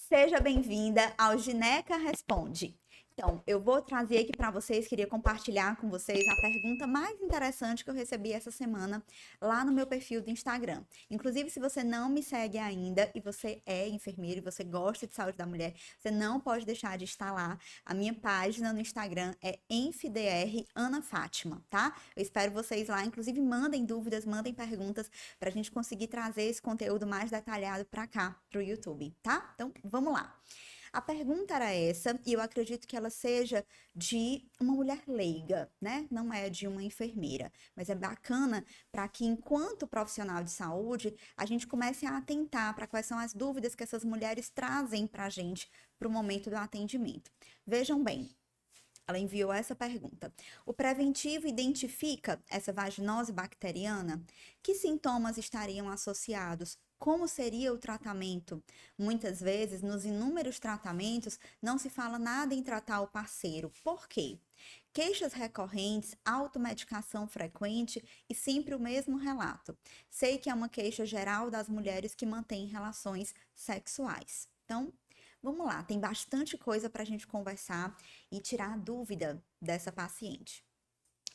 Seja bem-vinda ao Gineca Responde. Então, eu vou trazer aqui para vocês, queria compartilhar com vocês a pergunta mais interessante que eu recebi essa semana lá no meu perfil do Instagram. Inclusive, se você não me segue ainda e você é enfermeiro e você gosta de saúde da mulher, você não pode deixar de estar lá. A minha página no Instagram é EnfDR Ana Fátima, tá? Eu espero vocês lá, inclusive mandem dúvidas, mandem perguntas para a gente conseguir trazer esse conteúdo mais detalhado para cá, para o YouTube, tá? Então, vamos lá. A pergunta era essa, e eu acredito que ela seja de uma mulher leiga, né? Não é de uma enfermeira, mas é bacana para que, enquanto profissional de saúde, a gente comece a atentar para quais são as dúvidas que essas mulheres trazem para a gente para o momento do atendimento. Vejam bem. Ela enviou essa pergunta. O preventivo identifica essa vaginose bacteriana? Que sintomas estariam associados? Como seria o tratamento? Muitas vezes, nos inúmeros tratamentos, não se fala nada em tratar o parceiro. Por quê? Queixas recorrentes, automedicação frequente e sempre o mesmo relato. Sei que é uma queixa geral das mulheres que mantêm relações sexuais. Então, vamos lá, tem bastante coisa para a gente conversar e tirar a dúvida dessa paciente.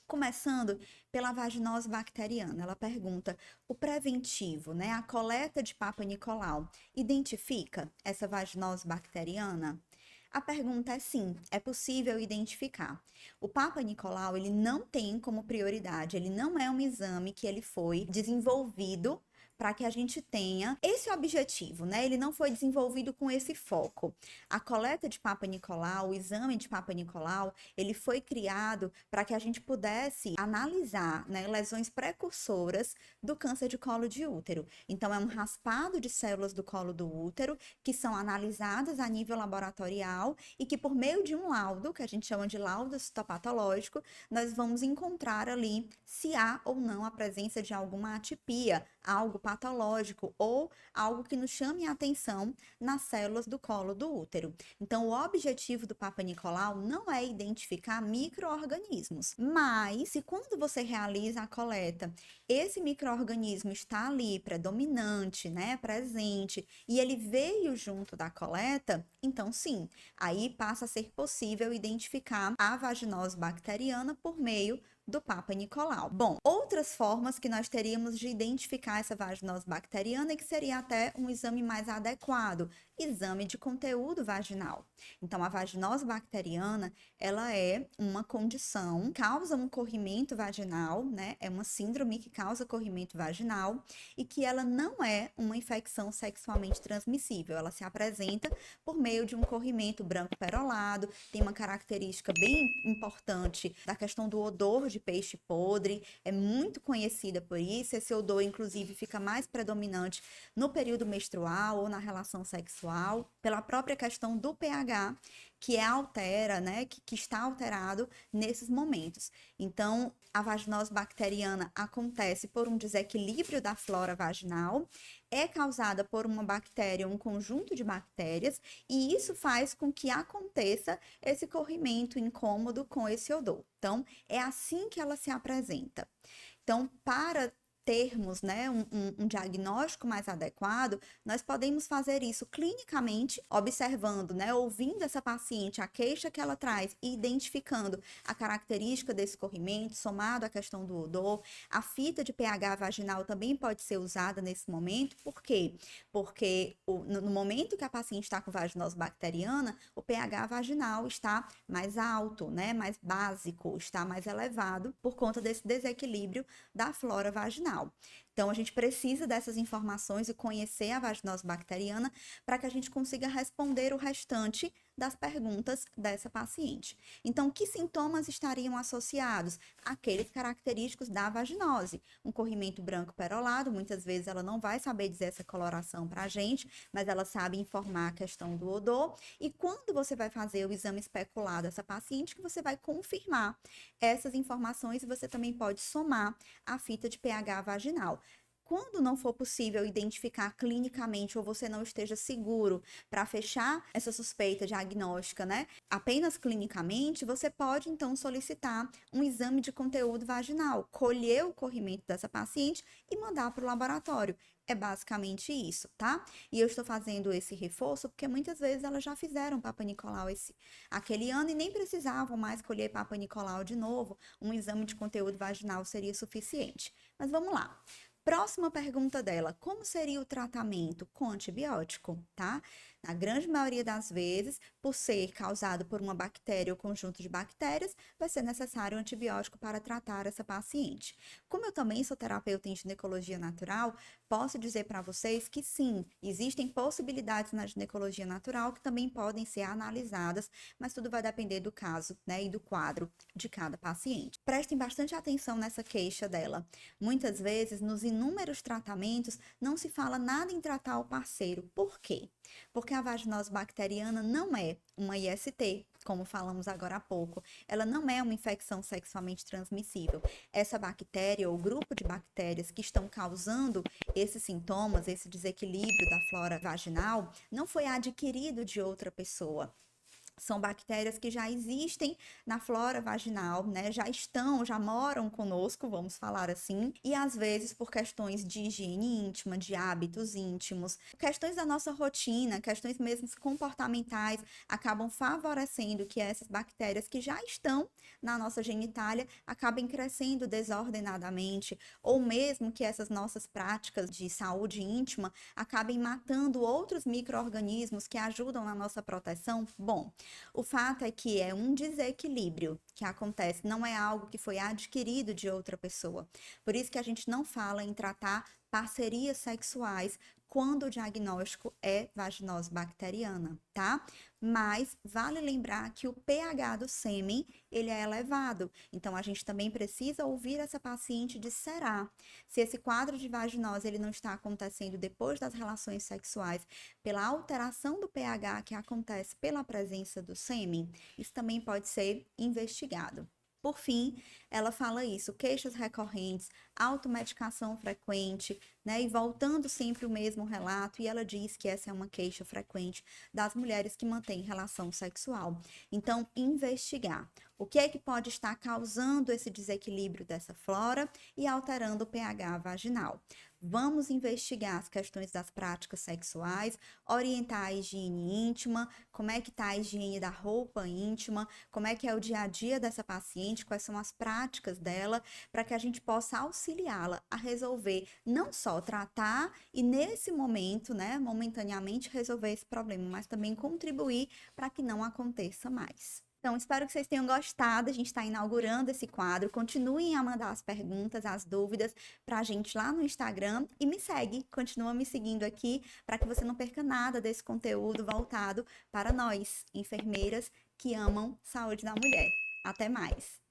Começando pela vaginose bacteriana, ela pergunta: o preventivo, né, a coleta de Papa Nicolau, identifica essa vaginose bacteriana? A pergunta é sim, é possível identificar. O Papa Nicolau, ele não tem como prioridade, ele não é um exame que ele foi desenvolvido para que a gente tenha esse objetivo, né? Ele não foi desenvolvido com esse foco. A coleta de Papa Nicolau, o exame de Papa Nicolau, ele foi criado para que a gente pudesse analisar, né, lesões precursoras do câncer de colo de útero. Então, é um raspado de células do colo do útero que são analisadas a nível laboratorial e que, por meio de um laudo, que a gente chama de laudo citopatológico, nós vamos encontrar ali se há ou não a presença de alguma atipia, algo patológico ou algo que nos chame a atenção nas células do colo do útero. Então, o objetivo do Papa Nicolau não é identificar micro-organismos, mas se quando você realiza a coleta, esse micro-organismo está ali predominante, né, presente, e ele veio junto da coleta, então sim, aí passa a ser possível identificar a vaginose bacteriana por meio do Papa Nicolau. Bom, outras formas que nós teríamos de identificar essa vaginose bacteriana e que seria até um exame mais adequado, exame de conteúdo vaginal. Então, a vaginose bacteriana, ela é uma condição, causa um corrimento vaginal, né? É uma síndrome que causa corrimento vaginal e que ela não é uma infecção sexualmente transmissível. Ela se apresenta por meio de um corrimento branco perolado, tem uma característica bem importante da questão do odor de peixe podre, é muito conhecida por isso. Esse odor, inclusive, fica mais predominante no período menstrual ou na relação sexual, pela própria questão do pH, que altera, né, que está alterado nesses momentos. Então, a vaginose bacteriana acontece por um desequilíbrio da flora vaginal, é causada por uma bactéria, um conjunto de bactérias, e isso faz com que aconteça esse corrimento incômodo com esse odor. Então, é assim que ela se apresenta. Então, para termos, né, um diagnóstico mais adequado, nós podemos fazer isso clinicamente, observando, né, ouvindo essa paciente, a queixa que ela traz e identificando a característica desse corrimento, somado à questão do odor. A fita de pH vaginal também pode ser usada nesse momento. Por quê? Porque no momento que a paciente está com vaginose bacteriana, o pH vaginal está mais alto, né, mais básico, está mais elevado por conta desse desequilíbrio da flora vaginal. Então, a gente precisa dessas informações e conhecer a vaginose bacteriana para que a gente consiga responder o restante das perguntas dessa paciente. Então, que sintomas estariam associados? Aqueles característicos da vaginose. Um corrimento branco perolado, muitas vezes ela não vai saber dizer essa coloração para a gente, mas ela sabe informar a questão do odor. E quando você vai fazer o exame especular dessa paciente, que você vai confirmar essas informações e você também pode somar a fita de pH vaginal. Quando não for possível identificar clinicamente ou você não esteja seguro para fechar essa suspeita diagnóstica, né, apenas clinicamente, você pode então solicitar um exame de conteúdo vaginal, colher o corrimento dessa paciente e mandar para o laboratório. É basicamente isso, tá? E eu estou fazendo esse reforço porque muitas vezes elas já fizeram Papa Nicolau aquele ano e nem precisavam mais colher Papa Nicolau de novo. Um exame de conteúdo vaginal seria suficiente. Mas vamos lá. Próxima pergunta dela: como seria o tratamento com antibiótico, tá? Na grande maioria das vezes, por ser causado por uma bactéria ou conjunto de bactérias, vai ser necessário um antibiótico para tratar essa paciente. Como eu também sou terapeuta em ginecologia natural, posso dizer para vocês que sim, existem possibilidades na ginecologia natural que também podem ser analisadas, mas tudo vai depender do caso, né, e do quadro de cada paciente. Prestem bastante atenção nessa queixa dela. Muitas vezes, nos inúmeros tratamentos, não se fala nada em tratar o parceiro. Por quê? Porque a vaginose bacteriana não é uma IST, como falamos agora há pouco. Ela não é uma infecção sexualmente transmissível. Essa bactéria ou grupo de bactérias que estão causando esses sintomas, esse desequilíbrio da flora vaginal, não foi adquirido de outra pessoa. São bactérias que já existem na flora vaginal, né? Já moram conosco, vamos falar assim, e às vezes por questões de higiene íntima, de hábitos íntimos, questões da nossa rotina, questões mesmo comportamentais, acabam favorecendo que essas bactérias que já estão na nossa genitália acabem crescendo desordenadamente, ou mesmo que essas nossas práticas de saúde íntima acabem matando outros micro-organismos que ajudam na nossa proteção. Bom, o fato é que é um desequilíbrio que acontece, não é algo que foi adquirido de outra pessoa. Por isso que a gente não fala em tratar parcerias sexuais quando o diagnóstico é vaginose bacteriana, tá? Mas vale lembrar que o pH do sêmen, ele é elevado. Então, a gente também precisa ouvir essa paciente disserar se esse quadro de vaginose ele não está acontecendo depois das relações sexuais pela alteração do pH que acontece pela presença do sêmen. Isso também pode ser investigado. Por fim, ela fala isso, queixas recorrentes, automedicação frequente, né? E voltando sempre o mesmo relato, e ela diz que essa é uma queixa frequente das mulheres que mantêm relação sexual. Então, investigar o que é que pode estar causando esse desequilíbrio dessa flora e alterando o pH vaginal. Vamos investigar as questões das práticas sexuais, orientar a higiene íntima, como é que está a higiene da roupa íntima, como é que é o dia a dia dessa paciente, quais são as práticas dela, para que a gente possa auxiliá-la a resolver, não só tratar e nesse momento, né, momentaneamente resolver esse problema, mas também contribuir para que não aconteça mais. Então, espero que vocês tenham gostado. A gente está inaugurando esse quadro. Continuem a mandar as perguntas, as dúvidas para a gente lá no Instagram e me segue, continua me seguindo aqui para que você não perca nada desse conteúdo voltado para nós, enfermeiras que amam saúde da mulher. Até mais!